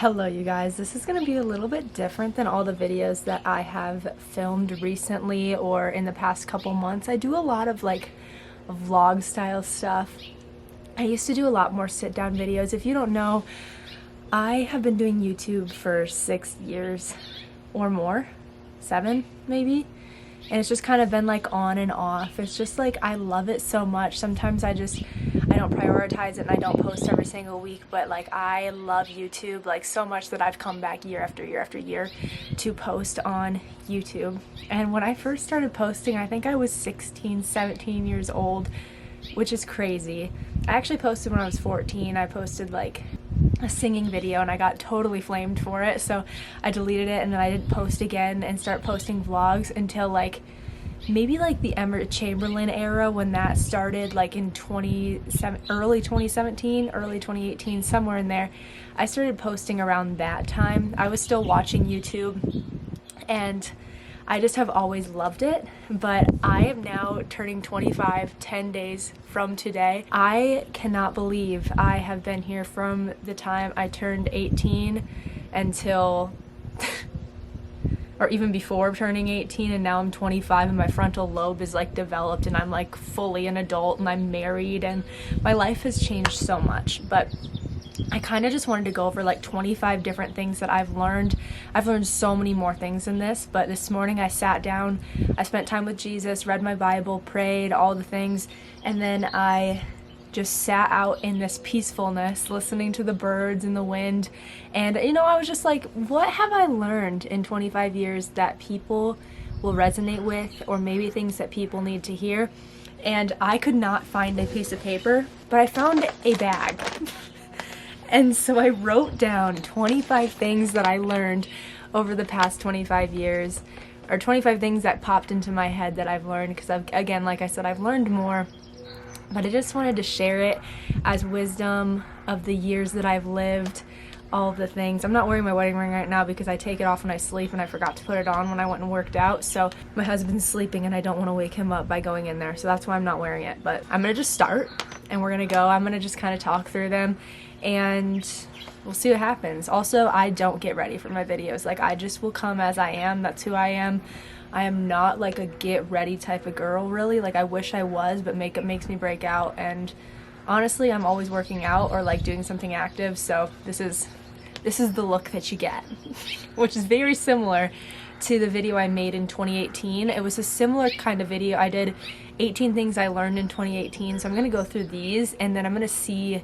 Hello you guys, this is going to be a little bit different than all the videos that I have filmed recently or in the past couple months. I do a lot of like vlog style stuff. I used to do a lot more sit down videos. If you don't know, I have been doing YouTube for 6 years or more, 7 maybe. And it's just kind of been like on and off. It's just like I love it so much. Sometimes I don't prioritize it and I don't post every single week, but like I love YouTube like so much that I've come back year after year after year to post on YouTube. And when I first started posting, I think I was 16, 17 years old, which is crazy. I actually posted when I was 14. I posted like a singing video and I got totally flamed for it, so I deleted it and then I didn't post again and start posting vlogs until like maybe like the Emma Chamberlain era, when that started, like in early 2017, early 2018, somewhere in there. I started posting around that time. I was still watching YouTube and I just have always loved it, but I am now turning 25 10 days from today. I cannot believe I have been here from the time I turned 18 until or even before turning 18, and now I'm 25 and my frontal lobe is like developed and I'm like fully an adult and I'm married and my life has changed so much. But I kind of just wanted to go over like 25 different things that I've learned. I've learned so many more things in this, but this morning I sat down, I spent time with Jesus, read my Bible, prayed, all the things, and then I just sat out in this peacefulness, listening to the birds and the wind. And I was just like, what have I learned in 25 years that people will resonate with, or maybe things that people need to hear? And I could not find a piece of paper, but I found a bag. And so I wrote down 25 things that I learned over the past 25 years, or 25 things that popped into my head that I've learned, because again, like I said, I've learned more, but I just wanted to share it as wisdom of the years that I've lived, all of the things. I'm not wearing my wedding ring right now because I take it off when I sleep and I forgot to put it on when I went and worked out. So my husband's sleeping and I don't want to wake him up by going in there. So that's why I'm not wearing it. But I'm going to just start and we're going to go. I'm going to just kind of talk through them and we'll see what happens. Also, I don't get ready for my videos. Like, I just will come as I am. That's who I am. I am not like a get ready type of girl, really. Like, I wish I was, but makeup makes me break out, and honestly, I'm always working out or like doing something active, so this is the look that you get, which is very similar to the video I made in 2018. It was a similar kind of video. I did 18 things I learned in 2018, so I'm gonna go through these and then I'm gonna see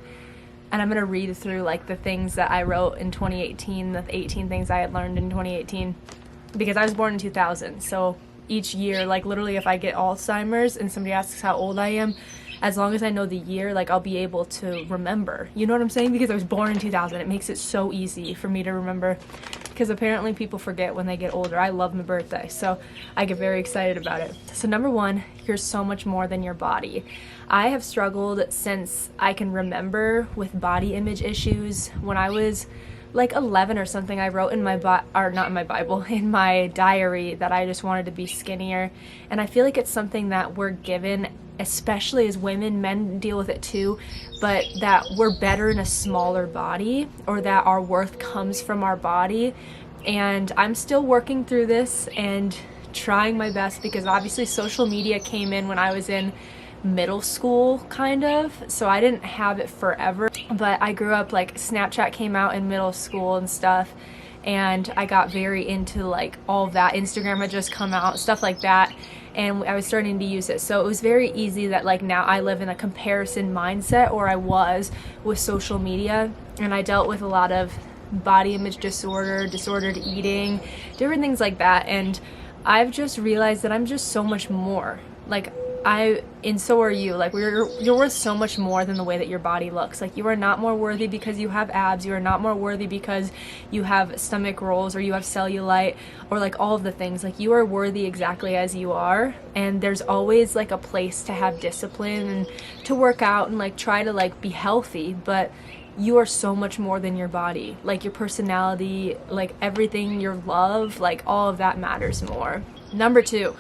and I'm gonna read through like the things that I wrote in 2018, the 18 things I had learned in 2018, because I was born in 2000. So each year, like literally if I get Alzheimer's and somebody asks how old I am, as long as I know the year, like I'll be able to remember. You know what I'm saying? Because I was born in 2000. It makes it so easy for me to remember, because apparently people forget when they get older. I love my birthday, so I get very excited about it. So number one, you're so much more than your body. I have struggled since I can remember with body image issues. When I was like 11 or something, I wrote in my not in my Bible, in my diary, that I just wanted to be skinnier. And I feel like it's something that we're given, especially as women. Men deal with it too, but that we're better in a smaller body, or that our worth comes from our body. And I'm still working through this and trying my best, because obviously social media came in when I was in middle school, kind of, so I didn't have it forever, but I grew up, like Snapchat came out in middle school and stuff, and I got very into like all of that. Instagram had just come out, stuff like that, and I was starting to use it. So it was very easy that like now I live in a comparison mindset, or I was, with social media, and I dealt with a lot of body image disorder, disordered eating, different things like that. And I've just realized that I'm just so much more. Like, and so are you. Like, you're worth so much more than the way that your body looks. Like, you are not more worthy because you have abs. You are not more worthy because you have stomach rolls or you have cellulite, or like all of the things. Like, you are worthy exactly as you are, and there's always like a place to have discipline and to work out and like try to like be healthy, but you are so much more than your body. Like, your personality, like everything, your love, like all of that matters more. Number two.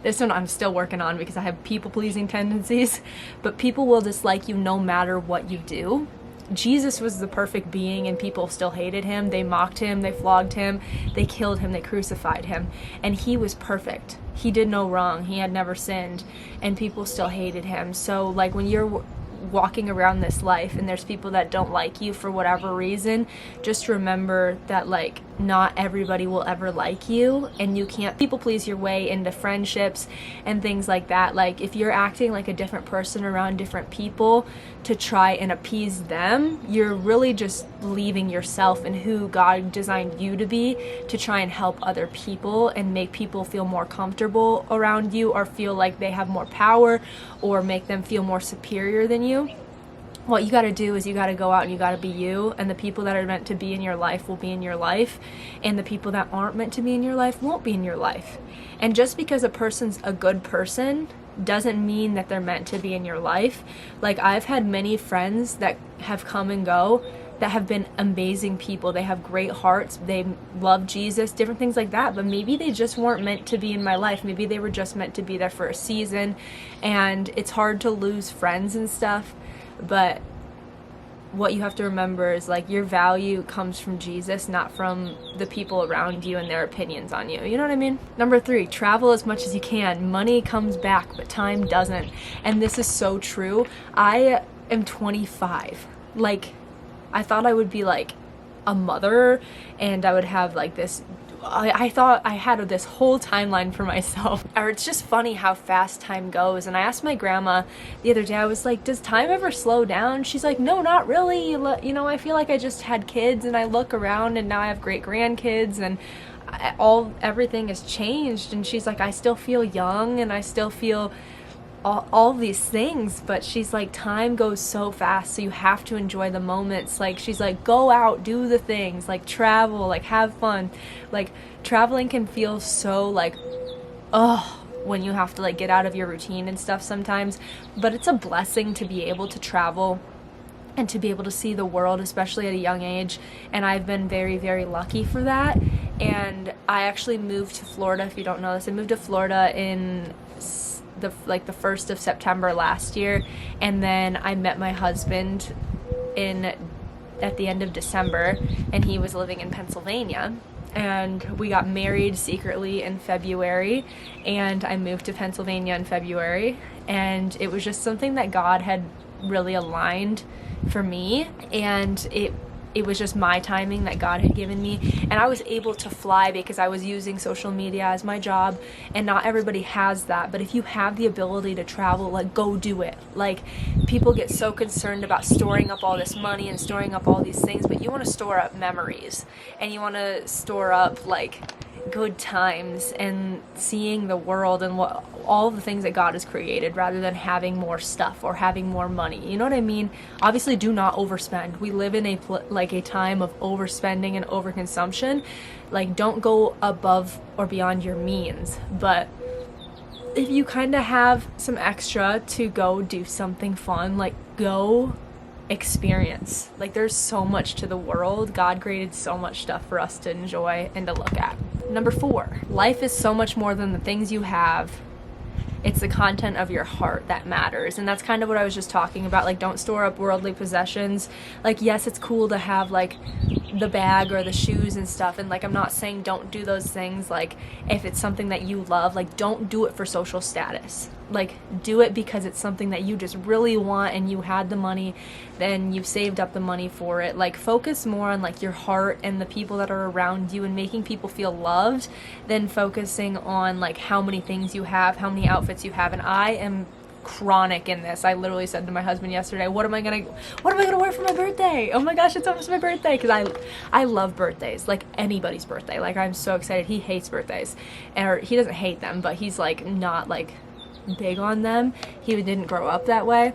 This one I'm still working on because I have people-pleasing tendencies, but people will dislike you no matter what you do. Jesus was the perfect being, and people still hated him. They mocked him, they flogged him, they killed him, they crucified him, and he was perfect. He did no wrong. He had never sinned, and people still hated him. So like when you're walking around this life and there's people that don't like you for whatever reason, just remember that like not everybody will ever like you, and you can't people please your way into friendships and things like that. Like if you're acting like a different person around different people to try and appease them, you're really just leaving yourself and who God designed you to be to try and help other people and make people feel more comfortable around you, or feel like they have more power, or make them feel more superior than you. What you got to do is you got to go out and you got to be you, and the people that are meant to be in your life will be in your life, and the people that aren't meant to be in your life won't be in your life. And just because a person's a good person doesn't mean that they're meant to be in your life. Like I've had many friends that have come and go that have been amazing people. They have great hearts, they love Jesus, different things like that, but maybe they just weren't meant to be in my life. Maybe they were just meant to be there for a season, and it's hard to lose friends and stuff. But what you have to remember is like your value comes from Jesus, not from the people around you and their opinions on you. You know what I mean? Number 3, travel as much as you can. Money comes back, but time doesn't. And this is so true. I am 25. Like, I thought I would be like a mother and I would have like this, I thought I had this whole timeline for myself. Or it's just funny how fast time goes. And I asked my grandma the other day, I was like, does time ever slow down? She's like, no, not really. You know, I feel like I just had kids and I look around and now I have great grandkids and everything has changed. And she's like, I still feel young and I still feel all these things, but she's like, time goes so fast, so you have to enjoy the moments. Like she's like, go out, do the things, like travel, like have fun. Like traveling can feel so like when you have to like get out of your routine and stuff sometimes, but it's a blessing to be able to travel and to be able to see the world, especially at a young age. And I've been very, very lucky for that. And I actually moved to Florida. If you don't know this, I moved to Florida in the 1st of September last year, and then I met my husband at the end of December, and he was living in Pennsylvania, and we got married secretly in February, and I moved to Pennsylvania in February, and it was just something that God had really aligned for me, and it was just my timing that God had given me. And I was able to fly because I was using social media as my job, and not everybody has that. But if you have the ability to travel, like go do it. Like people get so concerned about storing up all this money and storing up all these things, but you want to store up memories, and you want to store up like good times and seeing the world and what all the things that God has created, rather than having more stuff or having more money. You know what I mean? Obviously, do not overspend. We live in a time of overspending and overconsumption. Like, don't go above or beyond your means. But if you kind of have some extra to go do something fun, like go experience. Like there's so much to the world. God created so much stuff for us to enjoy and to look at. Number 4, life is so much more than the things you have. It's the content of your heart that matters. And that's kind of what I was just talking about. Like, don't store up worldly possessions. Like, yes, it's cool to have like the bag or the shoes and stuff, and like I'm not saying don't do those things. Like if it's something that you love, like don't do it for social status. Like do it because it's something that you just really want, and you had the money, then you've saved up the money for it. Like focus more on like your heart and the people that are around you and making people feel loved, than focusing on like how many things you have, how many outfits you have. And I am chronic in this. I literally said to my husband yesterday, what am I gonna wear for my birthday? Oh my gosh, it's almost my birthday. Because I love birthdays, like anybody's birthday. Like I'm so excited. He hates birthdays, or he doesn't hate them, but he's like not like big on them. He didn't grow up that way,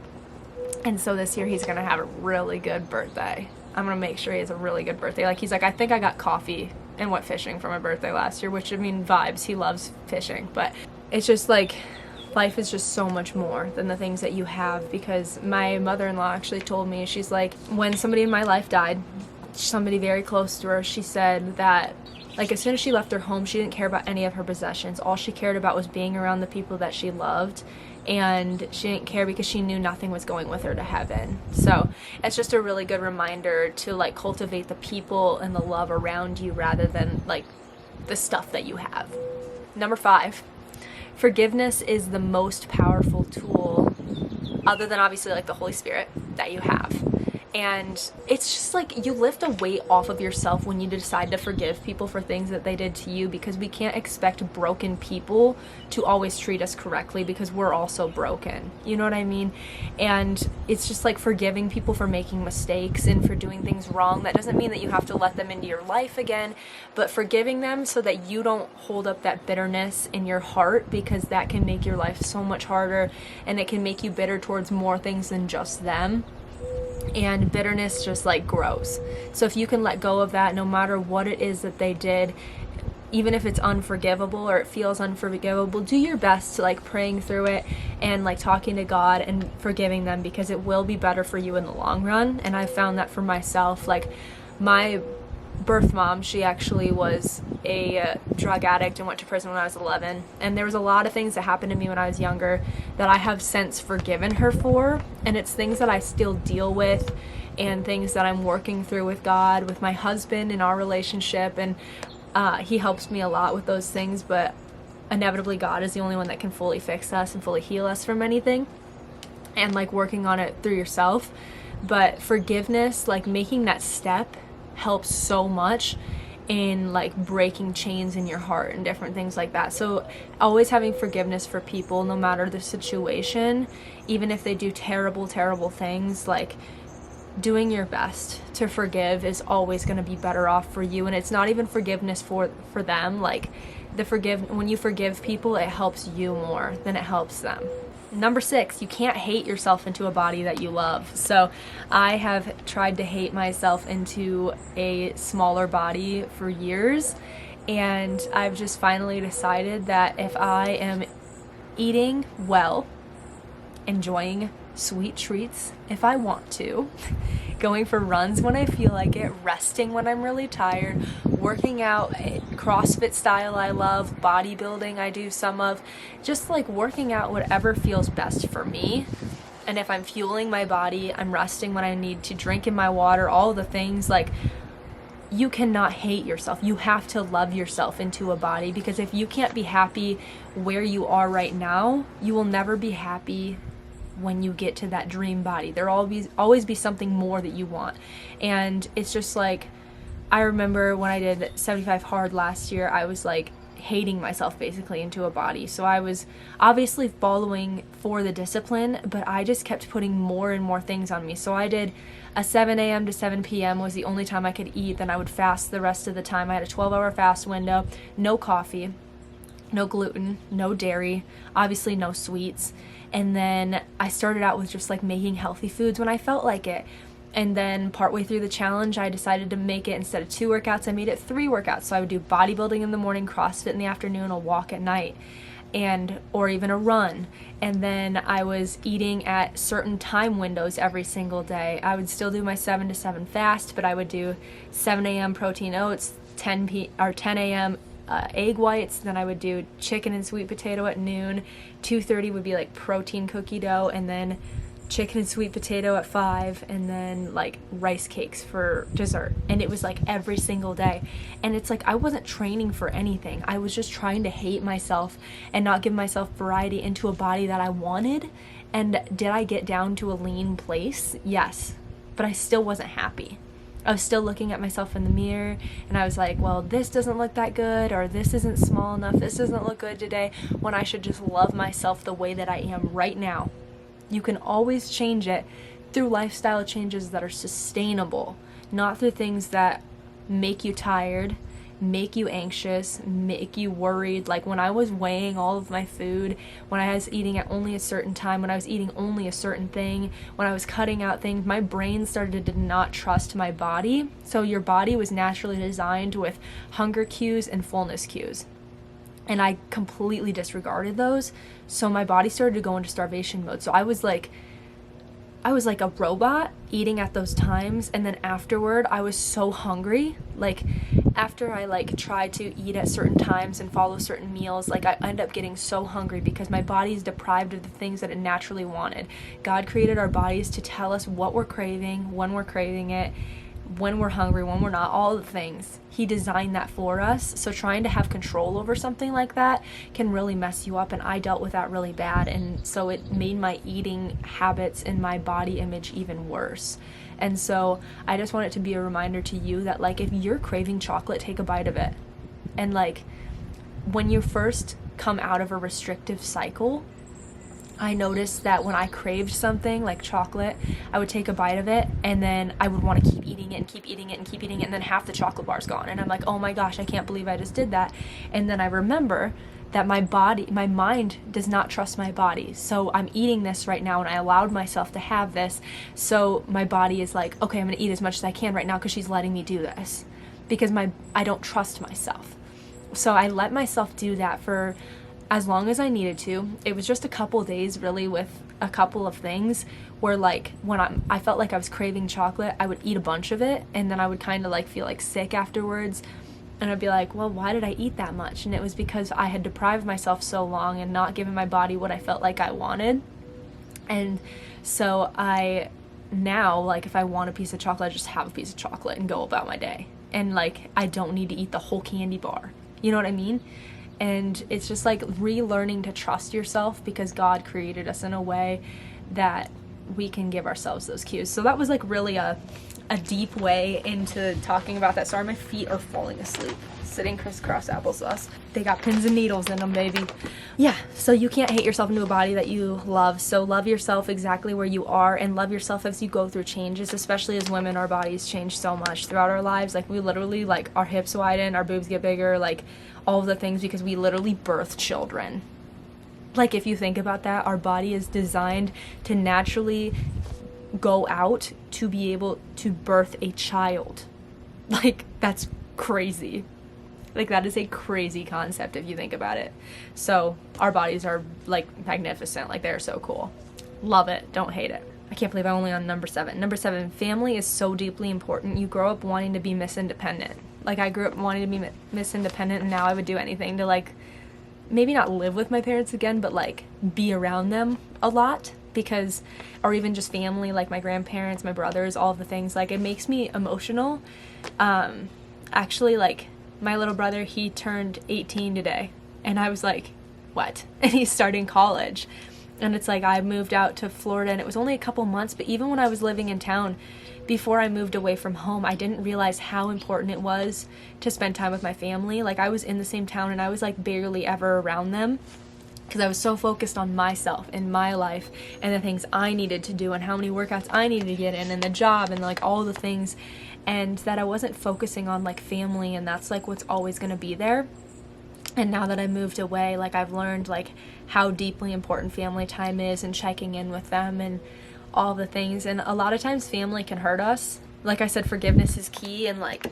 and so this year he's gonna have a really good birthday. I'm gonna make sure he has a really good birthday. Like he's like, I think I got coffee and went fishing for my birthday last year, which I mean, vibes. He loves fishing, but it's just like life is just so much more than the things that you have. Because my mother-in-law actually told me, she's like, when somebody in my life died, somebody very close to her, she said that like as soon as she left her home, she didn't care about any of her possessions. All she cared about was being around the people that she loved and she didn't care because she knew nothing was going with her to heaven. So it's just a really good reminder to like cultivate the people and the love around you rather than like the stuff that you have. Number 5, forgiveness is the most powerful tool, other than obviously like the Holy Spirit, that you have. And it's just like you lift a weight off of yourself when you decide to forgive people for things that they did to you, because we can't expect broken people to always treat us correctly because we're also broken. You know what I mean? And it's just like forgiving people for making mistakes and for doing things wrong. That doesn't mean that you have to let them into your life again, but forgiving them so that you don't hold up that bitterness in your heart, because that can make your life so much harder and it can make you bitter towards more things than just them. And bitterness just like grows. So if you can let go of that, no matter what it is that they did, even if it's unforgivable or it feels unforgivable, do your best to like praying through it and like talking to God and forgiving them, because it will be better for you in the long run. And I found that for myself. Like my birth mom, she actually was a drug addict and went to prison when I was 11, and there was a lot of things that happened to me when I was younger that I have since forgiven her for, and it's things that I still deal with and things that I'm working through with God, with my husband in our relationship, and he helps me a lot with those things, but inevitably God is the only one that can fully fix us and fully heal us from anything, and like working on it through yourself. But forgiveness, like making that step, helps so much in like breaking chains in your heart and different things like that. So always having forgiveness for people, no matter the situation, even if they do terrible things, like doing your best to forgive is always going to be better off for you. And it's not even forgiveness for them, like when you forgive people, it helps you more than it helps them. Number 6, you can't hate yourself into a body that you love. So I have tried to hate myself into a smaller body for years, and I've just finally decided that if I am eating well, enjoying sweet treats if I want to, going for runs when I feel like it, resting when I'm really tired, working out, CrossFit style I love, bodybuilding I do some of, just like working out whatever feels best for me. And if I'm fueling my body, I'm resting when I need to, drinking my water, all the things. Like, you cannot hate yourself. You have to love yourself into a body, because if you can't be happy where you are right now, you will never be happy when you get to that dream body. There'll always be something more that you want. And it's just like, I remember when I did 75 hard last year, I was like hating myself basically into a body. So I was obviously following for the discipline, but I just kept putting more and more things on me. So I did a 7 a.m. to 7 p.m. was the only time I could eat. Then I would fast the rest of the time. I had a 12-hour fast window, no coffee, no gluten, no dairy, obviously no sweets. And then I started out with just like making healthy foods when I felt like it. And then partway through the challenge, I decided to make it, instead of 2 workouts, I made it 3 workouts. So I would do bodybuilding in the morning, CrossFit in the afternoon, a walk at night, or even a run. And then I was eating at certain time windows every single day. I would still do my 7 to 7 fast, but I would do 7 a.m. protein oats, 10 a.m. Egg whites, then I would do chicken and sweet potato at noon, 2:30 would be like protein cookie dough, and then chicken and sweet potato at 5, and then like rice cakes for dessert. And it was like every single day. And it's like I wasn't training for anything. I was just trying to hate myself and not give myself variety into a body that I wanted. And did I get down to a lean place? Yes, but I still wasn't happy. I was still looking at myself in the mirror, and I was like, well, this doesn't look that good, or this isn't small enough, this doesn't look good today, when I should just love myself the way that I am right now. You can always change it through lifestyle changes that are sustainable, not through things that make you tired, make you anxious, make you worried. Like when I was weighing all of my food, when I was eating at only a certain time, when I was eating only a certain thing, when I was cutting out things, my brain started to not trust my body. So your body was naturally designed with hunger cues and fullness cues. And I completely disregarded those. So my body started to go into starvation mode. So I was like I was like a robot eating at those times, and then afterward I was so hungry. Like after I like tried to eat at certain times and follow certain meals, like I end up getting so hungry because my body's deprived of the things that it naturally wanted. God created our bodies to tell us what we're craving, when we're craving it, when we're hungry, when we're not, all the things. He designed that for us. So trying to have control over something like that can really mess you up, and I dealt with that really bad, and so it made my eating habits and my body image even worse. And so I just want it to be a reminder to you that like if you're craving chocolate, take a bite of it. And like when you first come out of a restrictive cycle, I noticed that when I craved something like chocolate, I would take a bite of it and then I would want to keep eating it and keep eating it and keep eating it, and then half the chocolate bar's gone. And I'm like, oh my gosh, I can't believe I just did that. And then I remember that my mind does not trust my body. So I'm eating this right now and I allowed myself to have this. So my body is like, okay, I'm going to eat as much as I can right now because she's letting me do this. Because I don't trust myself. So I let myself do that for as long as I needed to. It was just a couple days really with a couple of things where like when I felt like I was craving chocolate, I would eat a bunch of it and then I would kind of like feel like sick afterwards, and I'd be like, well, why did I eat that much? And it was because I had deprived myself so long and not given my body what I felt like I wanted. And so I now, like if I want a piece of chocolate, I just have a piece of chocolate and go about my day, and like I don't need to eat the whole candy bar, you know what I mean? And it's just like relearning to trust yourself, because God created us in a way that we can give ourselves those cues. So that was like really a deep way into talking about that. Sorry, my feet are falling asleep sitting crisscross applesauce. They got pins and needles in them, baby. Yeah, so you can't hate yourself into a body that you love. So love yourself exactly where you are, and love yourself as you go through changes. Especially as women, our bodies change so much throughout our lives. Like we literally, like our hips widen, our boobs get bigger, like all of the things, because we literally birth children. Like if you think about that, our body is designed to naturally go out to be able to birth a child. Like that's crazy. Like that is a crazy concept if you think about it. So our bodies are like magnificent. Like they're so cool. Love it. Don't hate it. I can't believe I'm only on number 7. Number 7, family is so deeply important. You grow up wanting to be Miss Independent. Like I grew up wanting to be Miss Independent, and now I would do anything to like maybe not live with my parents again, but like be around them a lot, because, or even just family, like my grandparents, my brothers, all of the things. Like it makes me emotional. Actually, like my little brother, he turned 18 today, and I was like, what? And he's starting college. And it's like I moved out to Florida, and it was only a couple months, but even when I was living in town, before I moved away from home, I didn't realize how important it was to spend time with my family. Like I was in the same town and I was like barely ever around them, because I was so focused on myself and my life and the things I needed to do and how many workouts I needed to get in and the job and like all the things, and that I wasn't focusing on like family, and that's like what's always going to be there. And now that I moved away, like I've learned like how deeply important family time is, and checking in with them and all the things. And a lot of times family can hurt us. Like I said, forgiveness is key, and like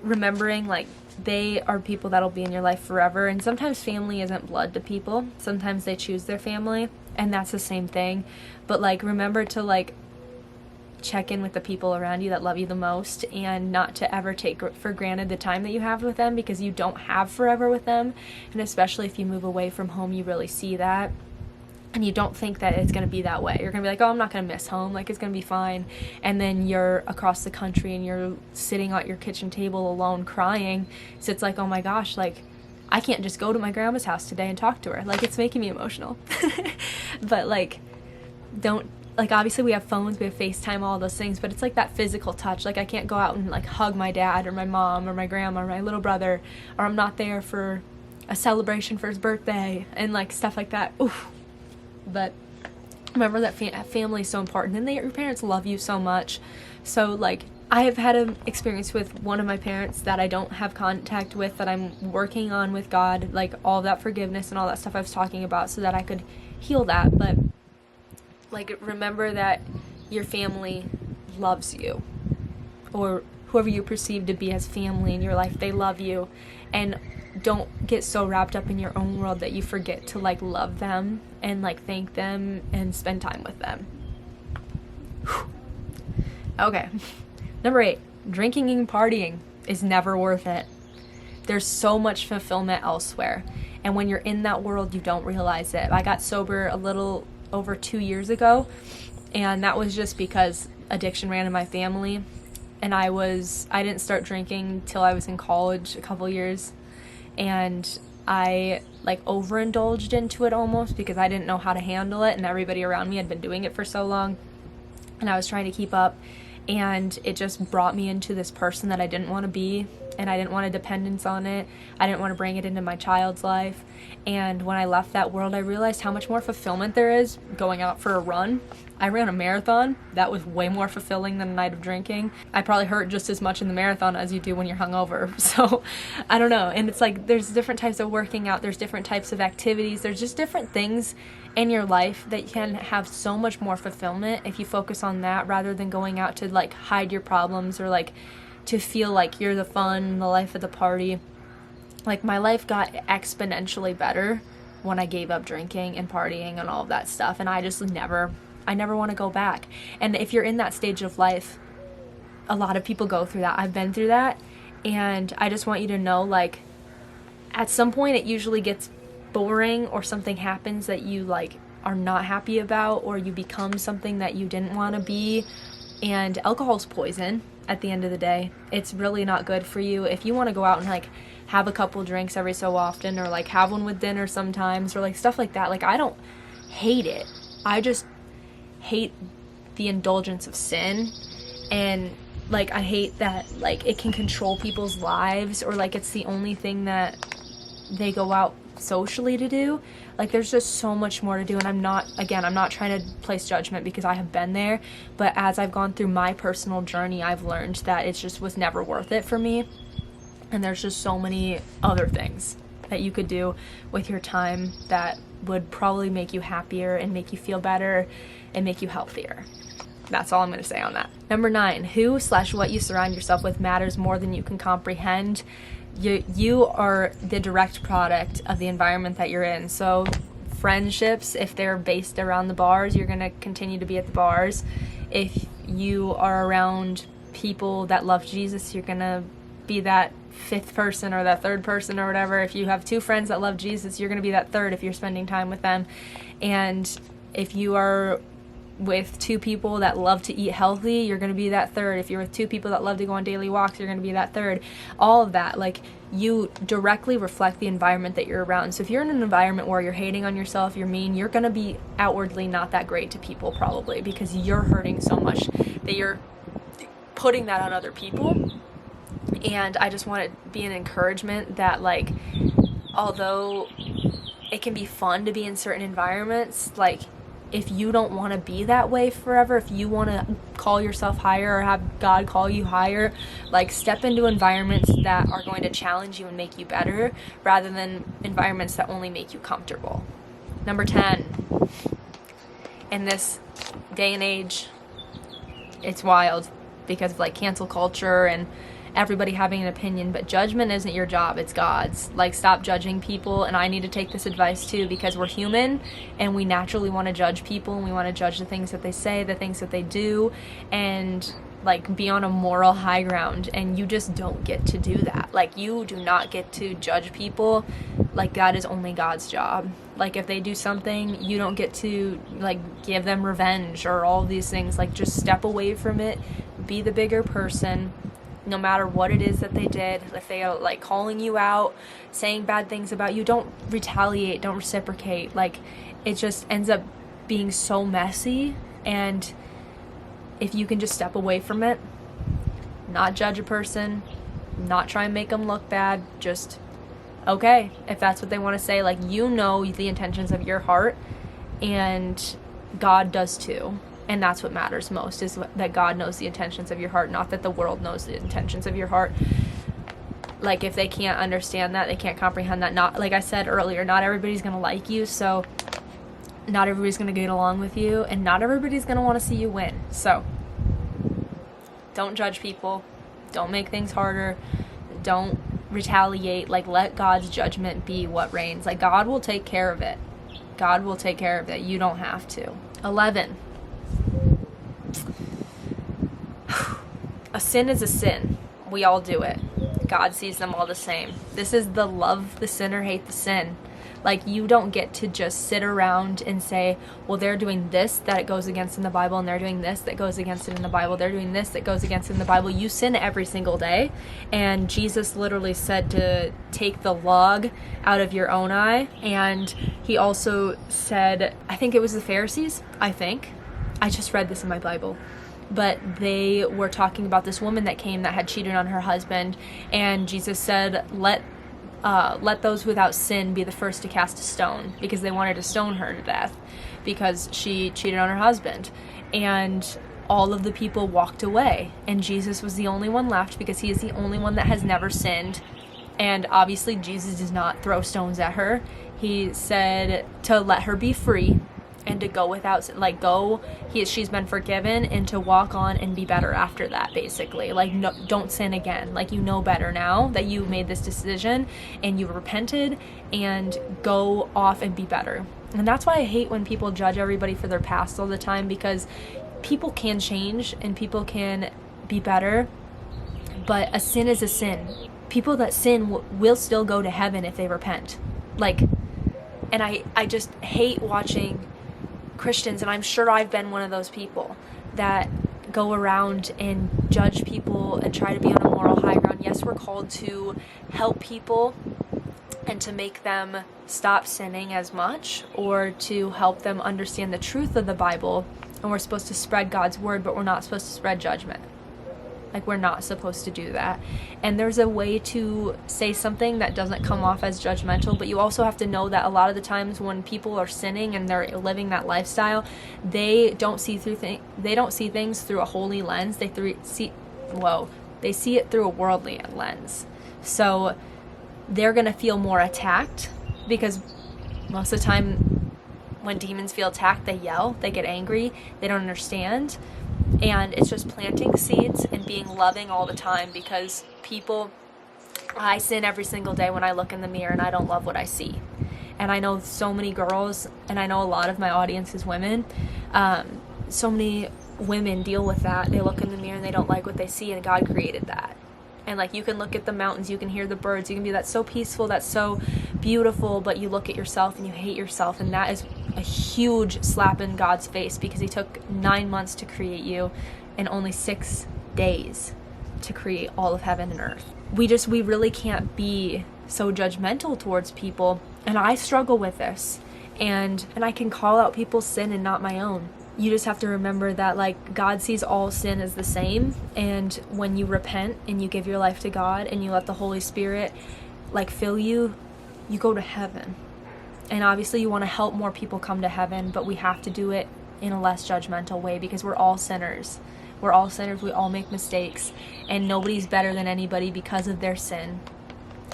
remembering like they are people that'll be in your life forever. And sometimes family isn't blood to people. Sometimes they choose their family, and that's the same thing. But like remember to like check in with the people around you that love you the most, and not to ever take for granted the time that you have with them, because you don't have forever with them. And especially if you move away from home, you really see that, and you don't think that it's going to be that way. You're going to be like, oh, I'm not going to miss home, like it's going to be fine. And then you're across the country and you're sitting at your kitchen table alone crying. So it's like, oh my gosh, like I can't just go to my grandma's house today and talk to her. Like it's making me emotional. But like don't, like obviously we have phones, we have FaceTime, all those things, but it's like that physical touch. Like I can't go out and like hug my dad or my mom or my grandma or my little brother, or I'm not there for a celebration for his birthday and like stuff like that. Oof. But remember that family is so important, and your parents love you so much. So like I have had an experience with one of my parents that I don't have contact with, that I'm working on with God, like all that forgiveness and all that stuff I was talking about, so that I could heal that. But like remember that your family loves you, or whoever you perceive to be as family in your life, they love you. And don't get so wrapped up in your own world that you forget to like love them and like thank them and spend time with them. Okay. Number 8, drinking and partying is never worth it. There's so much fulfillment elsewhere. And when you're in that world, you don't realize it. I got sober a little over 2 years ago, and that was just because addiction ran in my family. And I didn't start drinking till I was in college, a couple years. And I like overindulged into it almost because I didn't know how to handle it, and everybody around me had been doing it for so long. And I was trying to keep up, and it just brought me into this person that I didn't want to be, and I didn't want a dependence on it. I didn't want to bring it into my child's life. And when I left that world, I realized how much more fulfillment there is going out for a run. I ran a marathon. That was way more fulfilling than a night of drinking. I probably hurt just as much in the marathon as you do when you're hungover. So I don't know. And it's like there's different types of working out. There's different types of activities. There's just different things in your life that can have so much more fulfillment if you focus on that rather than going out to like hide your problems or like to feel like you're the fun, the life of the party. Like my life got exponentially better when I gave up drinking and partying and all of that stuff. And I never want to go back. And if you're in that stage of life, a lot of people go through that. I've been through that. And I just want you to know, like, at some point it usually gets boring or something happens that you like are not happy about, or you become something that you didn't want to be. And alcohol's poison at the end of the day. It's really not good for you. If you want to go out and like have a couple drinks every so often, or like have one with dinner sometimes, or like stuff like that, like I don't hate it. I just hate the indulgence of sin, and like I hate that like it can control people's lives, or like it's the only thing that they go out socially to do. Like there's just so much more to do, and I'm not trying to place judgment because I have been there, but as I've gone through my personal journey, I've learned that it just was never worth it for me. And there's just so many other things that you could do with your time that would probably make you happier and make you feel better and make you healthier. That's all I'm going to say on that. Number 9, who/what you surround yourself with matters more than you can comprehend. You are the direct product of the environment that you're in. So friendships, if they're based around the bars, you're going to continue to be at the bars. If you are around people that love Jesus, you're going to be that 5th person or that 3rd person or whatever. If you have 2 friends that love Jesus, you're going to be that 3rd if you're spending time with them. And if you are with 2 people that love to eat healthy, you're going to be that 3rd. If you're with 2 people that love to go on daily walks, you're going to be that 3rd. All of that, like, you directly reflect the environment that you're around. So if you're in an environment where you're hating on yourself, you're mean, you're going to be outwardly not that great to people probably, because you're hurting so much that you're putting that on other people. And I just want to be an encouragement that, like, although it can be fun to be in certain environments, like, if you don't want to be that way forever, if you want to call yourself higher or have God call you higher, like, step into environments that are going to challenge you and make you better rather than environments that only make you comfortable. Number 10, in this day and age, it's wild because of like cancel culture and everybody having an opinion, but judgment isn't your job, it's God's. Like, stop judging people. And I need to take this advice too, because we're human and we naturally want to judge people, and we want to judge the things that they say, the things that they do, and like be on a moral high ground. And you just don't get to do that. Like, you do not get to judge people. Like, that is only God's job. Like, if they do something, you don't get to like give them revenge or all these things. Like, just step away from it, be the bigger person. No matter what it is that they did, if they are like calling you out, saying bad things about you, don't retaliate, don't reciprocate. Like, it just ends up being so messy. And if you can just step away from it, not judge a person, not try and make them look bad, just, okay, if that's what they want to say, like, you know the intentions of your heart, and God does too. And that's what matters most, is that God knows the intentions of your heart, not that the world knows the intentions of your heart. Like, if they can't understand that, they can't comprehend that, not, like I said earlier, not everybody's going to like you, so not everybody's going to get along with you, and not everybody's going to want to see you win. So don't judge people, don't make things harder, don't retaliate. Like, let God's judgment be what reigns. Like, God will take care of it. God will take care of it. You don't have to. 11. A sin is a sin. We all do it. God sees them all the same. This is the love the sinner, hate the sin. Like, you don't get to just sit around and say, well, they're doing this that it goes against in the Bible, and they're doing this that goes against it in the Bible. They're doing this that goes against it in the Bible. You sin every single day. And Jesus literally said to take the log out of your own eye. And he also said, I think it was the Pharisees, I just read this in my Bible. But they were talking about this woman that came that had cheated on her husband. And Jesus said, let those without sin be the first to cast a stone, because they wanted to stone her to death because she cheated on her husband. And all of the people walked away, and Jesus was the only one left, because he is the only one that has never sinned. And obviously Jesus does not throw stones at her. He said to let her be free and to go without, like, she's been forgiven, and to walk on and be better after that, basically. Like, no, don't sin again. Like, you know better now that you made this decision and you repented, and go off and be better. And that's why I hate when people judge everybody for their past all the time, because people can change and people can be better, but a sin is a sin. People that sin will still go to heaven if they repent. Like, and I just hate watching Christians, and I'm sure I've been one of those people that go around and judge people and try to be on a moral high ground. Yes, we're called to help people and to make them stop sinning as much, or to help them understand the truth of the Bible, and we're supposed to spread God's word, but we're not supposed to spread judgment. Like, we're not supposed to do that. And there's a way to say something that doesn't come off as judgmental, but you also have to know that a lot of the times when people are sinning and they're living that lifestyle, they don't see things through a holy lens. They see it through a worldly lens. So they're going to feel more attacked, because most of the time when demons feel attacked, they yell, they get angry, they don't understand. And it's just planting seeds and being loving all the time, because I sin every single day when I look in the mirror and I don't love what I see. And I know so many girls, and I know a lot of my audience is women. So many women deal with that. They look in the mirror and they don't like what they see, and God created that. And like, you can look at the mountains, you can hear the birds, you can be, that's so peaceful, that's so beautiful, but you look at yourself and you hate yourself, and that is a huge slap in God's face, because he took 9 months to create you and only 6 days to create all of heaven and earth. We really can't be so judgmental towards people, and I struggle with this, and I can call out people's sin and not my own. You just have to remember that, like, God sees all sin as the same, and when you repent and you give your life to God and you let the Holy Spirit, like, fill you, you go to heaven. And obviously you want to help more people come to heaven, but we have to do it in a less judgmental way, because we're all sinners. We're all sinners, we all make mistakes, and nobody's better than anybody because of their sin.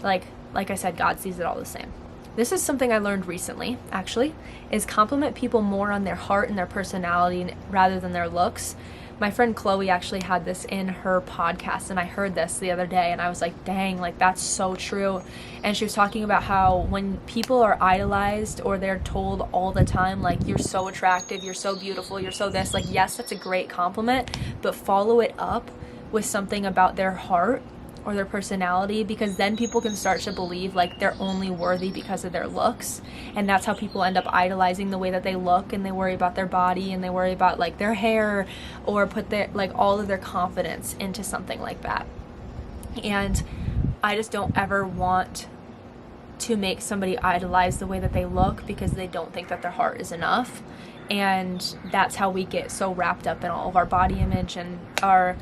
Like I said, God sees it all the same. This is something I learned recently, actually, is compliment people more on their heart and their personality rather than their looks. My friend Chloe actually had this in her podcast, and I heard this the other day, and I was like, dang, like, that's so true. And she was talking about how when people are idolized, or they're told all the time, like, you're so attractive, you're so beautiful, you're so this, like, yes, that's a great compliment, but follow it up with something about their heart or their personality, because then people can start to believe like they're only worthy because of their looks. And that's how people end up idolizing the way that they look, and they worry about their body, and they worry about like their hair, or put their, like, all of their confidence into something like that. And I just don't ever want to make somebody idolize the way that they look, because they don't think that their heart is enough. And that's how we get so wrapped up in all of our body image and our,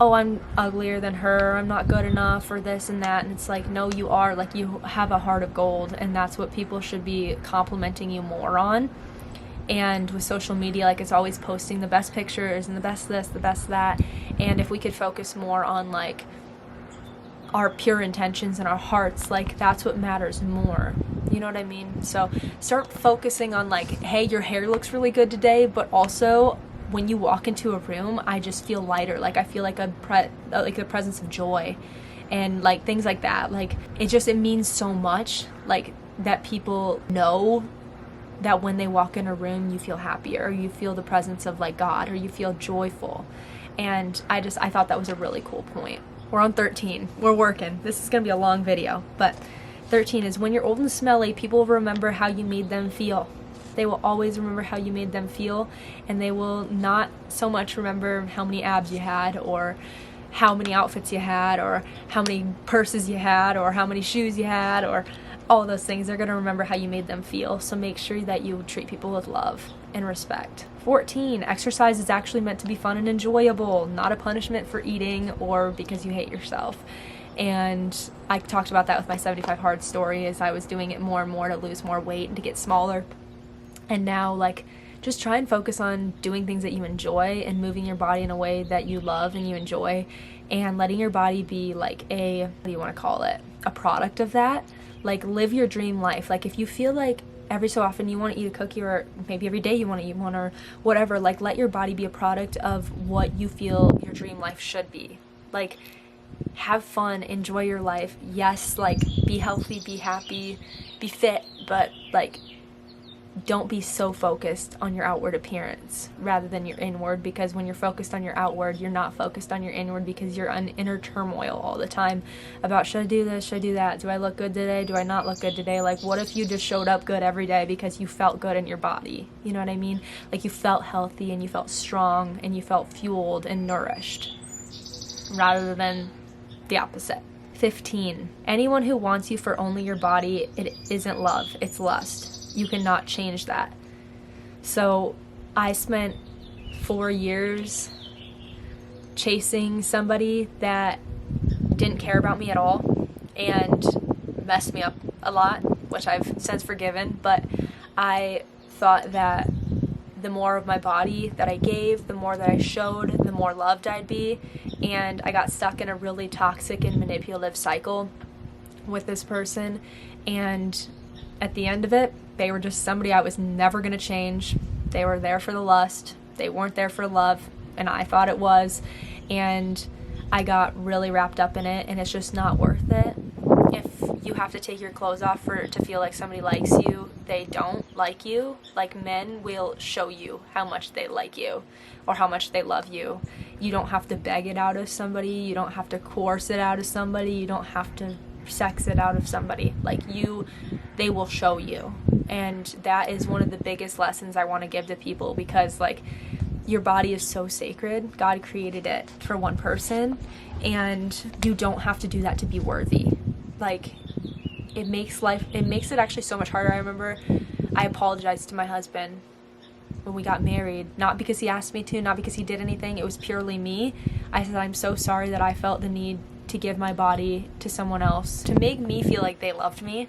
oh, I'm uglier than her, I'm not good enough, or this and that. And it's like, no, you are. Like, you have a heart of gold, and that's what people should be complimenting you more on. And with social media, like, it's always posting the best pictures and the best this, the best that. And if we could focus more on like our pure intentions and our hearts, like, that's what matters more. You know what I mean? So start focusing on like, hey, your hair looks really good today, but also when you walk into a room, I just feel lighter. Like, I feel like the presence of joy, and like things like that. Like, it means so much, like, that people know that when they walk in a room, you feel happier, or you feel the presence of like God, or you feel joyful. And I thought that was a really cool point. We're on 13. We're working. This is going to be a long video, but 13 is when you're old and smelly, people will remember how you made them feel. They will always remember how you made them feel, and they will not so much remember how many abs you had, or how many outfits you had, or how many purses you had, or how many shoes you had, or all those things. They're going to remember how you made them feel. So make sure that you treat people with love and respect. 14, exercise is actually meant to be fun and enjoyable, not a punishment for eating or because you hate yourself. And I talked about that with my 75 hard story, as I was doing it more and more to lose more weight and to get smaller. And now, like, just try and focus on doing things that you enjoy and moving your body in a way that you love and you enjoy, and letting your body be like a, what do you want to call it, a product of that. Like, live your dream life. Like, if you feel like every so often you want to eat a cookie, or maybe every day you want to eat one, or whatever, like, let your body be a product of what you feel your dream life should be. Like, have fun, enjoy your life. Yes, like, be healthy, be happy, be fit, but like, don't be so focused on your outward appearance rather than your inward, because when you're focused on your outward, you're not focused on your inward, because you're in inner turmoil all the time about, should I do this, should I do that, do I look good today, do I not look good today? Like, what if you just showed up good every day because you felt good in your body? You know what I mean? Like, you felt healthy and you felt strong and you felt fueled and nourished, rather than the opposite. 15, anyone who wants you for only your body, it isn't love, it's lust. You cannot change that. So I spent 4 years chasing somebody that didn't care about me at all and messed me up a lot, which I've since forgiven. But I thought that the more of my body that I gave, the more that I showed, the more loved I'd be. And I got stuck in a really toxic and manipulative cycle with this person. And at the end of it, they were just somebody I was never going to change. They were there for the lust. They weren't there for love, and I thought it was. And I got really wrapped up in it, and it's just not worth it. If you have to take your clothes off to feel like somebody likes you, they don't like you. Like, men will show you how much they like you or how much they love you. You don't have to beg it out of somebody. You don't have to coerce it out of somebody. You don't have to sex it out of somebody. Like, they will show you. And that is one of the biggest lessons I want to give to people, because, like, your body is so sacred. God created it for one person, and you don't have to do that to be worthy. Like, it makes it actually so much harder. I remember I apologized to my husband when we got married, not because he asked me to, not because he did anything. It was purely me. I said, I'm so sorry that I felt the need to give my body to someone else to make me feel like they loved me,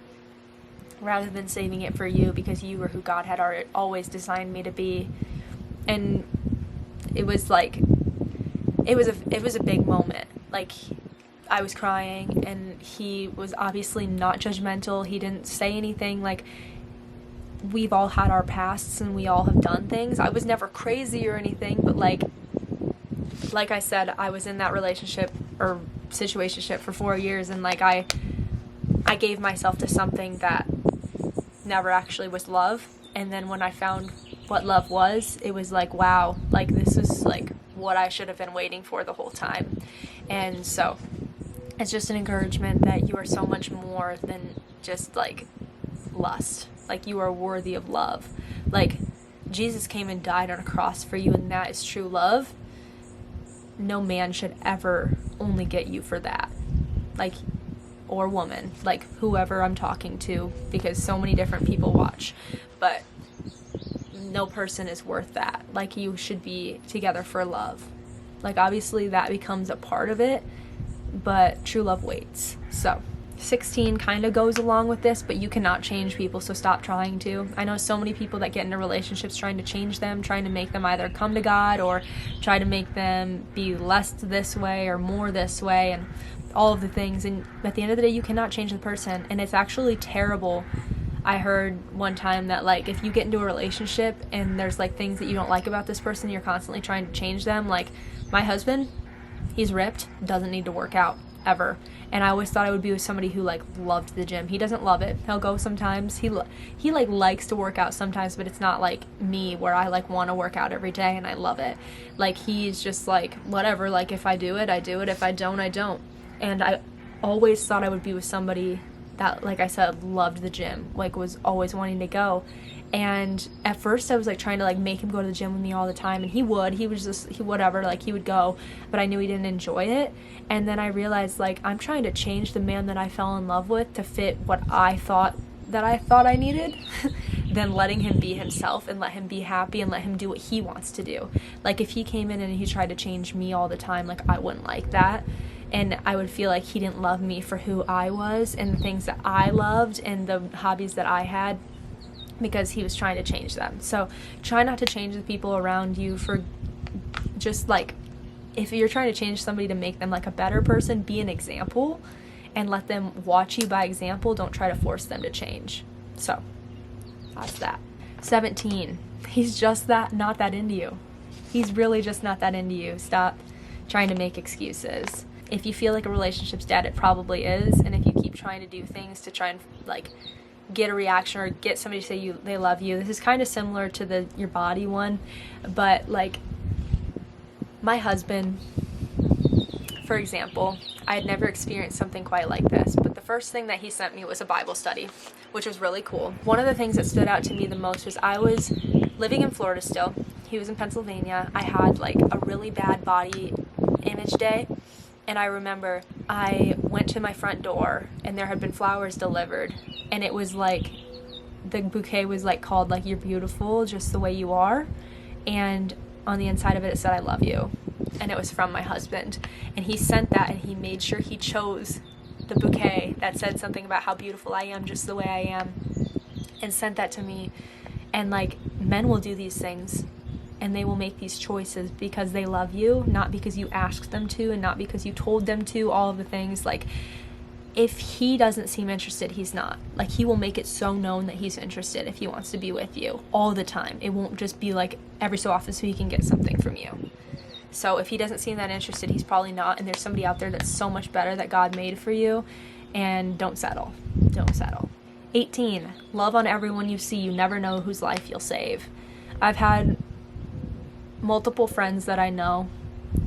rather than saving it for you, because you were who God had always designed me to be. And it was like, it was a big moment. Like, I was crying, and he was obviously not judgmental. He didn't say anything. Like, we've all had our pasts and we all have done things. I was never crazy or anything, but like I said, I was in that relationship or situationship for 4 years, and like I gave myself to something that never actually was love. And then when I found what love was, it was like, wow, like, this is like what I should have been waiting for the whole time. And so it's just an encouragement that you are so much more than just like lust. Like, you are worthy of love. Like, Jesus came and died on a cross for you, and that is true love. No man should ever only get you for that. Like, or woman, like whoever I'm talking to, because so many different people watch, but no person is worth that. Like, you should be together for love. Like, obviously that becomes a part of it, but true love waits. So 16 kind of goes along with this, but you cannot change people, so stop trying to. I know so many people that get into relationships trying to change them, trying to make them either come to God or try to make them be less this way or more this way, and all of the things. And at the end of the day, you cannot change the person, and it's actually terrible. I heard one time that, like, if you get into a relationship and there's like things that you don't like about this person, you're constantly trying to change them. Like, my husband, he's ripped, doesn't need to work out. ever. And I always thought I would be with somebody who like loved the gym. He doesn't love it. He'll go sometimes. He like likes to work out sometimes, but it's not like me where I like want to work out every day and I love it. Like he's just like whatever, like if I do it, I do it. If I don't, I don't. And I always thought I would be with somebody that, like I said, loved the gym, like was always wanting to go. And at first I was like trying to like make him go to the gym with me all the time, and he would whatever, like he would go, but I knew he didn't enjoy it. And then I realized like I'm trying to change the man that I fell in love with to fit what I thought I needed than letting him be himself and let him be happy and let him do what he wants to do. Like if he came in and he tried to change me all the time, like I wouldn't like that. And I would feel like he didn't love me for who I was and the things that I loved and the hobbies that I had, because he was trying to change them. So try not to change the people around you for just like, if you're trying to change somebody to make them like a better person, be an example and let them watch you by example. Don't try to force them to change. So that's that. 17, he's just not that into you. He's really just not that into you. Stop trying to make excuses. If you feel like a relationship's dead, it probably is. And if you keep trying to do things to try and like get a reaction or get somebody to say they love you, this is kind of similar to your body one, but like my husband, for example, I had never experienced something quite like this, but the first thing that he sent me was a Bible study, which was really cool. One of the things that stood out to me the most was I was living in Florida still. He was in Pennsylvania. I had like a really bad body image day. And I remember I went to my front door and there had been flowers delivered, and it was like the bouquet was like called like "You're beautiful just the way you are," and on the inside of it said "I love you," and it was from my husband. And he sent that, and he made sure he chose the bouquet that said something about how beautiful I am just the way I am, and sent that to me. And like men will do these things, and they will make these choices because they love you, not because you asked them to and not because you told them to, all of the things. Like if he doesn't seem interested, he's not. Like he will make it so known that he's interested if he wants to be with you all the time. It won't just be like every so often so he can get something from you. So if he doesn't seem that interested, he's probably not, and there's somebody out there that's so much better that God made for you. And don't settle. 18, love on everyone you see. You never know whose life you'll save. I've had multiple friends that I know,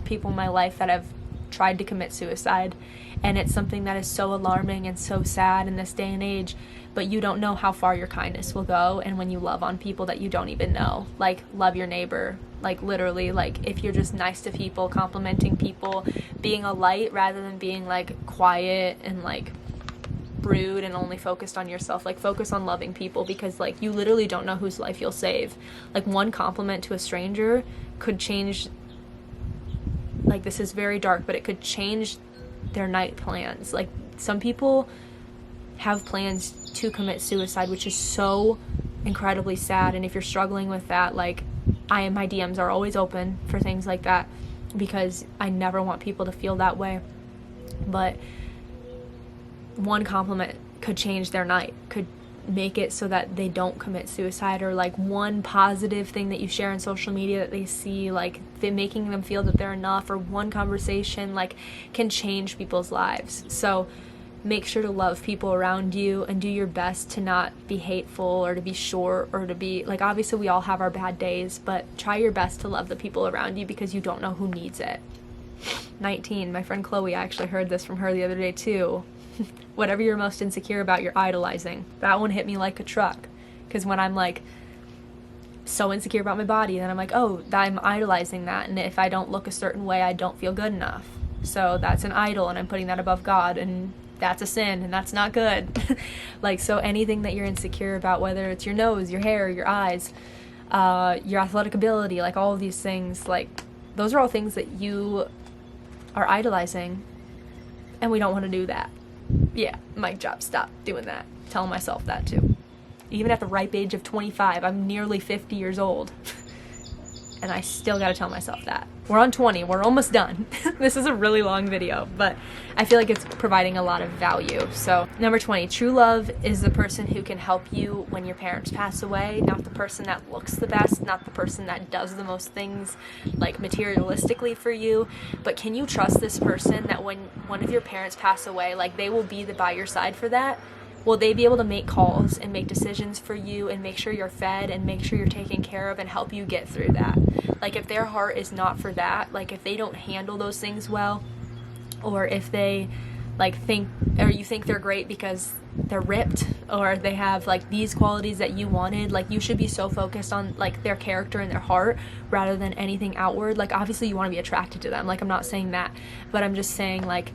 people in my life that have tried to commit suicide, and it's something that is so alarming and so sad in this day and age. But you don't know how far your kindness will go, and when you love on people that you don't even know, like love your neighbor, like literally, like if you're just nice to people, complimenting people, being a light rather than being like quiet and like rude and only focused on yourself. Like focus on loving people, because like you literally don't know whose life you'll save. Like one compliment to a stranger could change, like this is very dark, but it could change their night plans. Like some people have plans to commit suicide, which is so incredibly sad. And if you're struggling with that, like my DMs are always open for things like that, because I never want people to feel that way. But one compliment could change their night, could make it so that they don't commit suicide. Or like one positive thing that you share on social media that they see, like making them feel that they're enough, or one conversation like can change people's lives. So make sure to love people around you and do your best to not be hateful or to be short or to be like, obviously we all have our bad days, but try your best to love the people around you, because you don't know who needs it. 19, my friend Chloe, I actually heard this from her the other day too. Whatever you're most insecure about, you're idolizing. That one hit me like a truck, because when I'm like so insecure about my body, then I'm like, oh, I'm idolizing that, and if I don't look a certain way, I don't feel good enough. So that's an idol, and I'm putting that above God, and that's a sin, and that's not good. Like, so anything that you're insecure about, whether it's your nose, your hair, your eyes, your athletic ability, like all of these things, like those are all things that you are idolizing, and we don't want to do that. Yeah, mic drop, stop doing that. Telling myself that too. Even at the ripe age of 25, I'm nearly 50 years old. and I still gotta tell myself that. We're on 20, we're almost done. This is a really long video, but I feel like it's providing a lot of value. So number 20, true love is the person who can help you when your parents pass away, not the person that looks the best, not the person that does the most things like materialistically for you, but can you trust this person that when one of your parents pass away, like they will be by your side for that? Will they be able to make calls and make decisions for you and make sure you're fed and make sure you're taken care of and help you get through that? Like if their heart is not for that, like if they don't handle those things well, or if they like think, or you think they're great because they're ripped or they have like these qualities that you wanted, like you should be so focused on like their character and their heart rather than anything outward. Like obviously you want to be attracted to them, like I'm not saying that, but I'm just saying like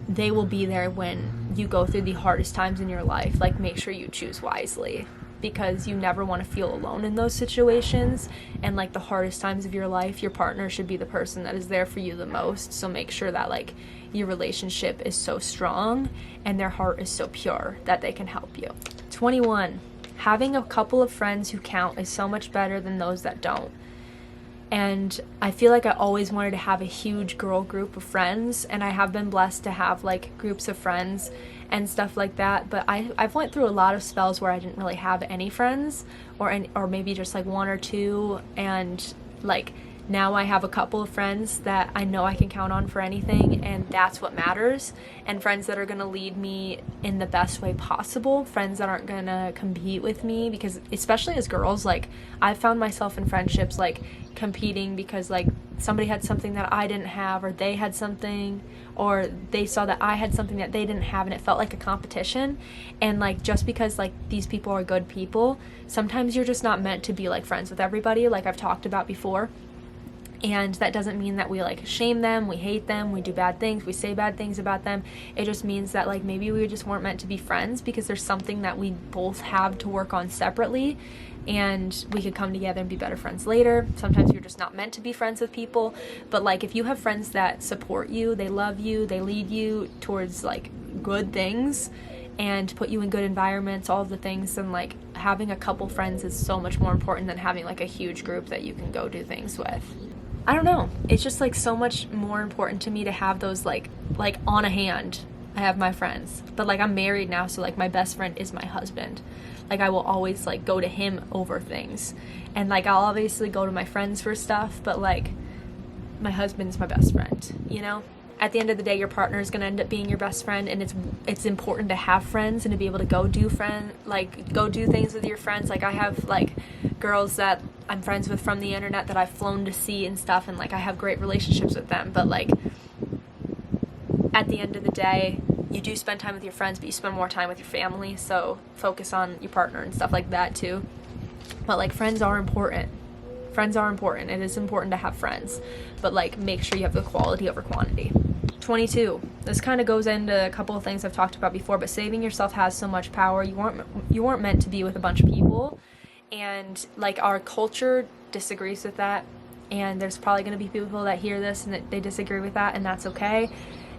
they will be there when you go through the hardest times in your life. Like make sure you choose wisely, because you never want to feel alone in those situations. And like the hardest times of your life, your partner should be the person that is there for you the most. So make sure that like your relationship is so strong and their heart is so pure that they can help you. 21, having a couple of friends who count is so much better than those that don't. And I feel like I always wanted to have a huge girl group of friends, and I have been blessed to have like groups of friends and stuff like that, but I've went through a lot of spells where I didn't really have any friends, or maybe just like one or two, and like now I have a couple of friends that I know I can count on for anything, and that's what matters. And friends that are going to lead me in the best way possible, friends that aren't going to compete with me, because especially as girls, like I've found myself in friendships like competing because like somebody had something that I didn't have, or they had something, or they saw that I had something that they didn't have, and it felt like a competition. And like just because like these people are good people, sometimes you're just not meant to be like friends with everybody, like I've talked about before. And that doesn't mean that we like shame them, we hate them, we do bad things, we say bad things about them. It just means that like maybe we just weren't meant to be friends, because there's something that we both have to work on separately, and we could come together and be better friends later. Sometimes you're just not meant to be friends with people. But like if you have friends that support you, they love you, they lead you towards like good things and put you in good environments, all of the things, then like having a couple friends is so much more important than having like a huge group that you can go do things with. I don't know, it's just like so much more important to me to have those like on a hand. I have my friends, but like I'm married now, so like my best friend is my husband. Like I will always like go to him over things, and like I'll obviously go to my friends for stuff, but like my husband's my best friend, you know? At the end of the day, your partner is going to end up being your best friend, and it's important to have friends and to be able to go do things with your friends. Like I have like girls that I'm friends with from the internet that I've flown to see and stuff, and like I have great relationships with them. But like at the end of the day, you do spend time with your friends, but you spend more time with your family, so focus on your partner and stuff like that too. But like friends are important. Friends are important. It is important to have friends, but like make sure you have the quality over quantity. 22. This kind of goes into a couple of things I've talked about before, but saving yourself has so much power. You weren't meant to be with a bunch of people, and like our culture disagrees with that, and there's probably going to be people that hear this and that they disagree with that, and that's okay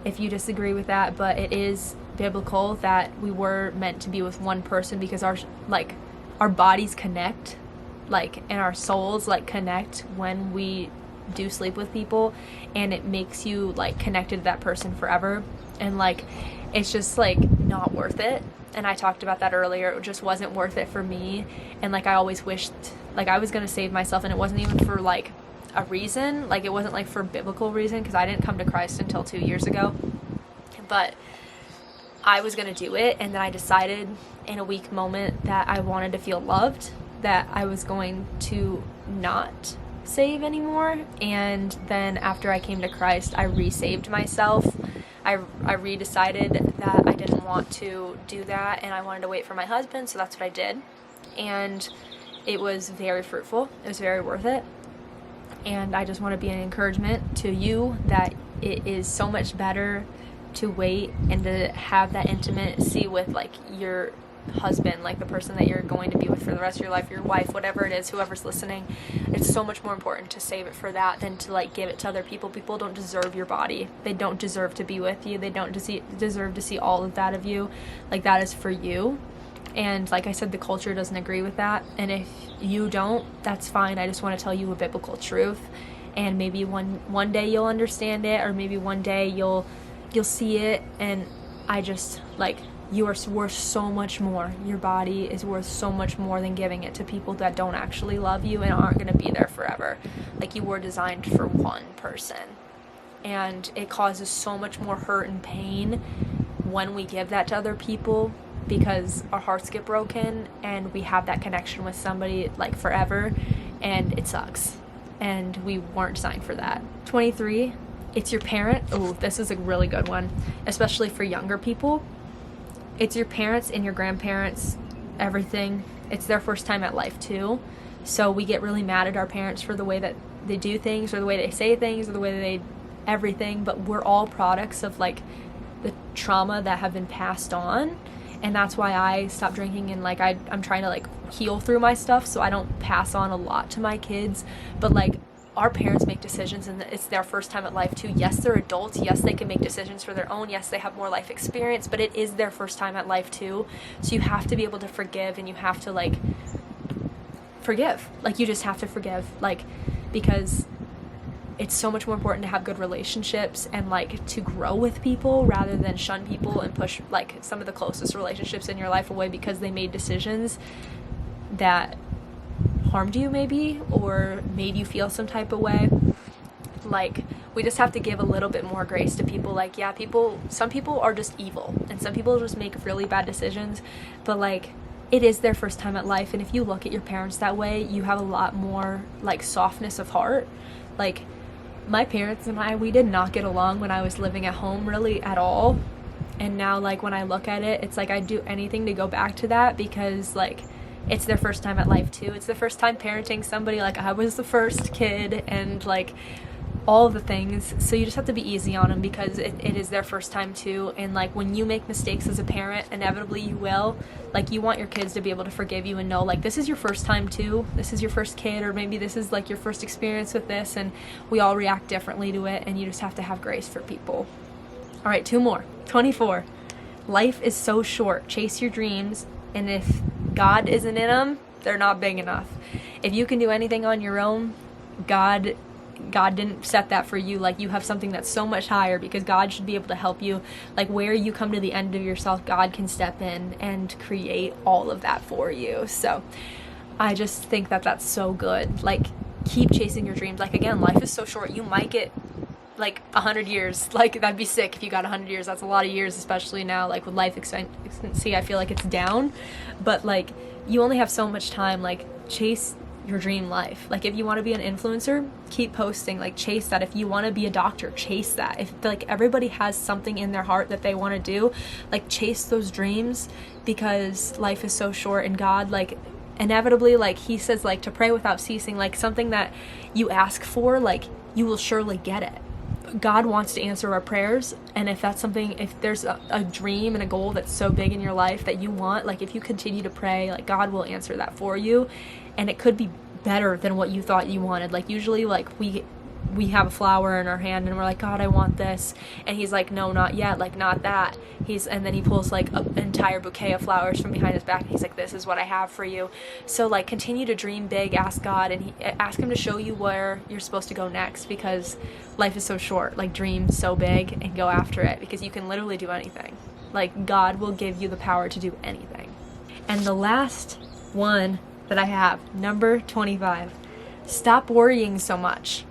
if you disagree with that. But it is biblical that we were meant to be with one person, because our bodies connect, like, and our souls like connect when we do sleep with people, and it makes you like connected to that person forever. And like it's just like not worth it, and I talked about that earlier. It just wasn't worth it for me, and like I always wished like I was gonna save myself, and it wasn't even for like a reason, like it wasn't like for a biblical reason, because I didn't come to Christ until 2 years ago, but I was gonna do it. And then I decided in a weak moment that I wanted to feel loved, that I was going to not save anymore. And then after I came to Christ, I re-saved myself. I re-decided that I didn't want to do that, and I wanted to wait for my husband, so that's what I did. And it was very fruitful. It was very worth it. And I just want to be an encouragement to you that it is so much better to wait and to have that intimacy with like your husband, like the person that you're going to be with for the rest of your life, your wife, whatever it is, whoever's listening. It's so much more important to save it for that than to like give it to other people. People don't deserve your body. They don't deserve to be with you. They don't deserve to see all of that of you. Like that is for you. And like I said, the culture doesn't agree with that. And if you don't, that's fine. I just want to tell you a biblical truth. And maybe one day you'll understand it, or maybe one day you'll see it. And I just, like, you are worth so much more. Your body is worth so much more than giving it to people that don't actually love you and aren't going to be there forever. Like, you were designed for one person. And it causes so much more hurt and pain when we give that to other people, because our hearts get broken and we have that connection with somebody like forever, and it sucks. And we weren't designed for that. 23, it's your parent. Oh, this is a really good one, especially for younger people. It's your parents and your grandparents, everything. It's their first time at life too. So we get really mad at our parents for the way that they do things, or the way they say things, or the way they everything. But we're all products of like the trauma that have been passed on. And that's why I stopped drinking, and like I'm trying to like heal through my stuff so I don't pass on a lot to my kids. But like, our parents make decisions, and it's their first time at life too. Yes, they're adults. Yes, they can make decisions for their own. Yes, they have more life experience, but it is their first time at life too. So you have to be able to forgive, and you have to like forgive. Like, you just have to forgive, like, because it's so much more important to have good relationships and like to grow with people rather than shun people and push like some of the closest relationships in your life away because they made decisions that harmed you maybe, or made you feel some type of way. Like, we just have to give a little bit more grace to people. Like, yeah, some people are just evil, and some people just make really bad decisions, but like, it is their first time at life. And if you look at your parents that way, you have a lot more like softness of heart. Like, my parents and we did not get along when I was living at home really at all. And now, like, when I look at it, it's like I'd do anything to go back to that, because like, it's their first time at life too. It's the first time parenting somebody. Like, I was the first kid, and like all of the things. So you just have to be easy on them, because it is their first time too. And like, when you make mistakes as a parent, inevitably you will, like, you want your kids to be able to forgive you and know like, this is your first time too. This is your first kid, or maybe this is like your first experience with this, and we all react differently to it, and you just have to have grace for people. All right, 2 more. 24. Life is so short. Chase your dreams, and if God isn't in them, they're not big enough. If you can do anything on your own, God didn't set that for you. Like, you have something that's so much higher, because God should be able to help you. Like, where you come to the end of yourself, God can step in and create all of that for you. So I just think that that's so good. Like, keep chasing your dreams. Like, again, life is so short. You might get like 100 years. Like, that'd be sick if you got 100 years. That's a lot of years, especially now, like with life expectancy. I feel like it's down, but like, you only have so much time. Like, chase your dream life. Like, if you want to be an influencer, keep posting. Like, chase that. If you want to be a doctor, chase that. If like, everybody has something in their heart that they want to do, like, chase those dreams, because life is so short. And God, like, inevitably, like, he says, like, to pray without ceasing. Like, something that you ask for, like, you will surely get it. God wants to answer our prayers, and if that's something, if there's a dream and a goal that's so big in your life that you want, like, if you continue to pray, like, God will answer that for you, and it could be better than what you thought you wanted. Like, usually, like, we have a flower in our hand and we're like, God, I want this, and he's like, no, not yet, like, not that. And then he pulls like an entire bouquet of flowers from behind his back, and he's like, this is what I have for you. So like, continue to dream big, ask God, and ask him to show you where you're supposed to go next, because life is so short. Like, dream so big and go after it, because you can literally do anything. Like, God will give you the power to do anything. And the last one that I have, number 25, stop worrying so much.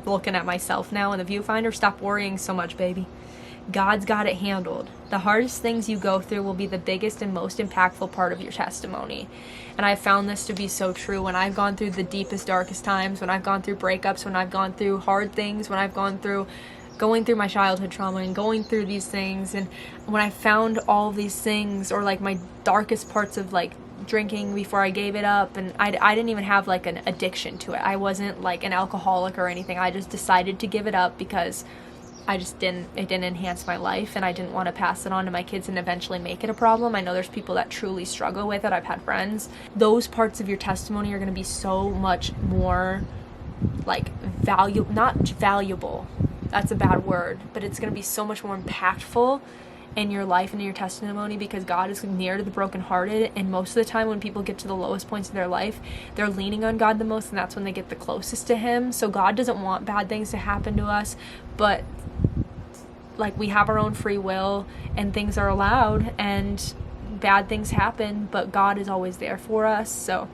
Looking at myself now in the viewfinder, stop worrying so much, baby. God's got it handled. The hardest things you go through will be the biggest and most impactful part of your testimony. And I've found this to be so true. When I've gone through the deepest, darkest times, when I've gone through breakups, when I've gone through hard things, when I've gone through going through my childhood trauma and going through these things, and when I found all these things, or like my darkest parts of like drinking before I gave it up, and I didn't even have like an addiction to it. I wasn't like an alcoholic or anything. I just decided to give it up because it didn't enhance my life, and I didn't want to pass it on to my kids and eventually make it a problem. I know there's people that truly struggle with it. I've had friends. Those parts of your testimony are going to be so much more like not valuable. That's a bad word, but it's going to be so much more impactful in your life and in your testimony, because God is near to the brokenhearted. And most of the time when people get to the lowest points of their life, they're leaning on God the most, and that's when they get the closest to him. So God doesn't want bad things to happen to us, but like, we have our own free will and things are allowed and bad things happen, but God is always there for us. So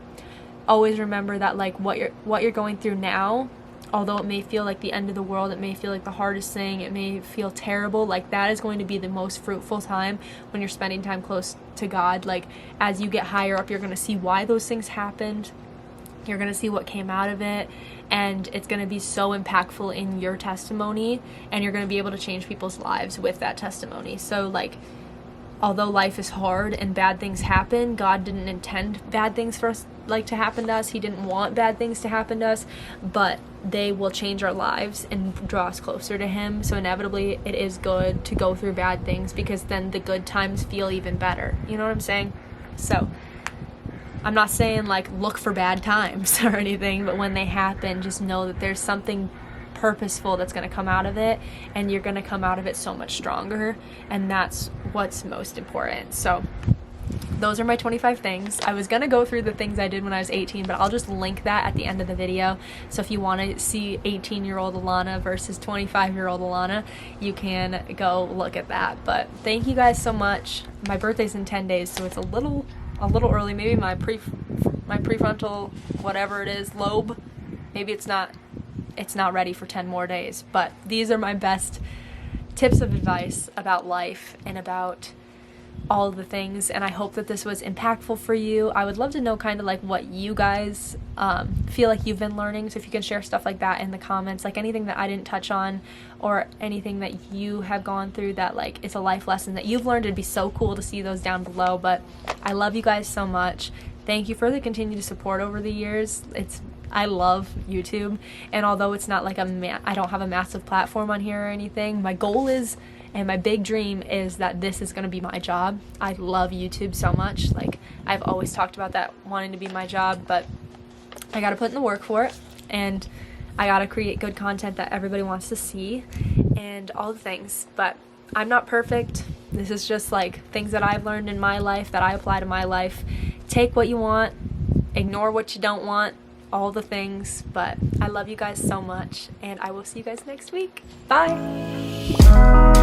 always remember that, like, what you're going through now, although it may feel like the end of the world, it may feel like the hardest thing, it may feel terrible, like, that is going to be the most fruitful time when you're spending time close to God. Like, as you get higher up, you're going to see why those things happened. You're going to see what came out of it, and it's going to be so impactful in your testimony, and you're going to be able to change people's lives with that testimony. So, like, although life is hard and bad things happen, God didn't intend bad things for us, like, to happen to us. He didn't want bad things to happen to us, but they will change our lives and draw us closer to him. So inevitably it is good to go through bad things, because then the good times feel even better. You know what I'm saying? So I'm not saying, like, look for bad times or anything, but when they happen, just know that there's something purposeful that's going to come out of it, and you're going to come out of it so much stronger, and that's what's most important. So those are my 25 things. I was going to go through the things I did when I was 18, but I'll just link that at the end of the video. So if you want to see 18-year-old Alana versus 25-year-old Alana, you can go look at that. But thank you guys so much. My birthday's in 10 days, so it's a little early. Maybe my prefrontal whatever it is lobe, maybe it's not ready for 10 more days. But these are my best tips of advice about life and about all of the things, and I hope that this was impactful for you. I would love to know kind of like what you guys feel like you've been learning. So if you can share stuff like that in the comments, like anything that I didn't touch on or anything that you have gone through that, like, it's a life lesson that you've learned, it'd be so cool to see those down below. But I love you guys so much. Thank you for the continued support over the years. I love YouTube, and although it's not like I don't have a massive platform on here or anything, my goal is, and my big dream is, that this is going to be my job. I love YouTube so much. Like, I've always talked about that wanting to be my job, but I got to put in the work for it, and I got to create good content that everybody wants to see and all the things. But I'm not perfect. This is just like things that I've learned in my life that I apply to my life. Take what you want, ignore what you don't want, all the things. But I love you guys so much, and I will see you guys next week. Bye.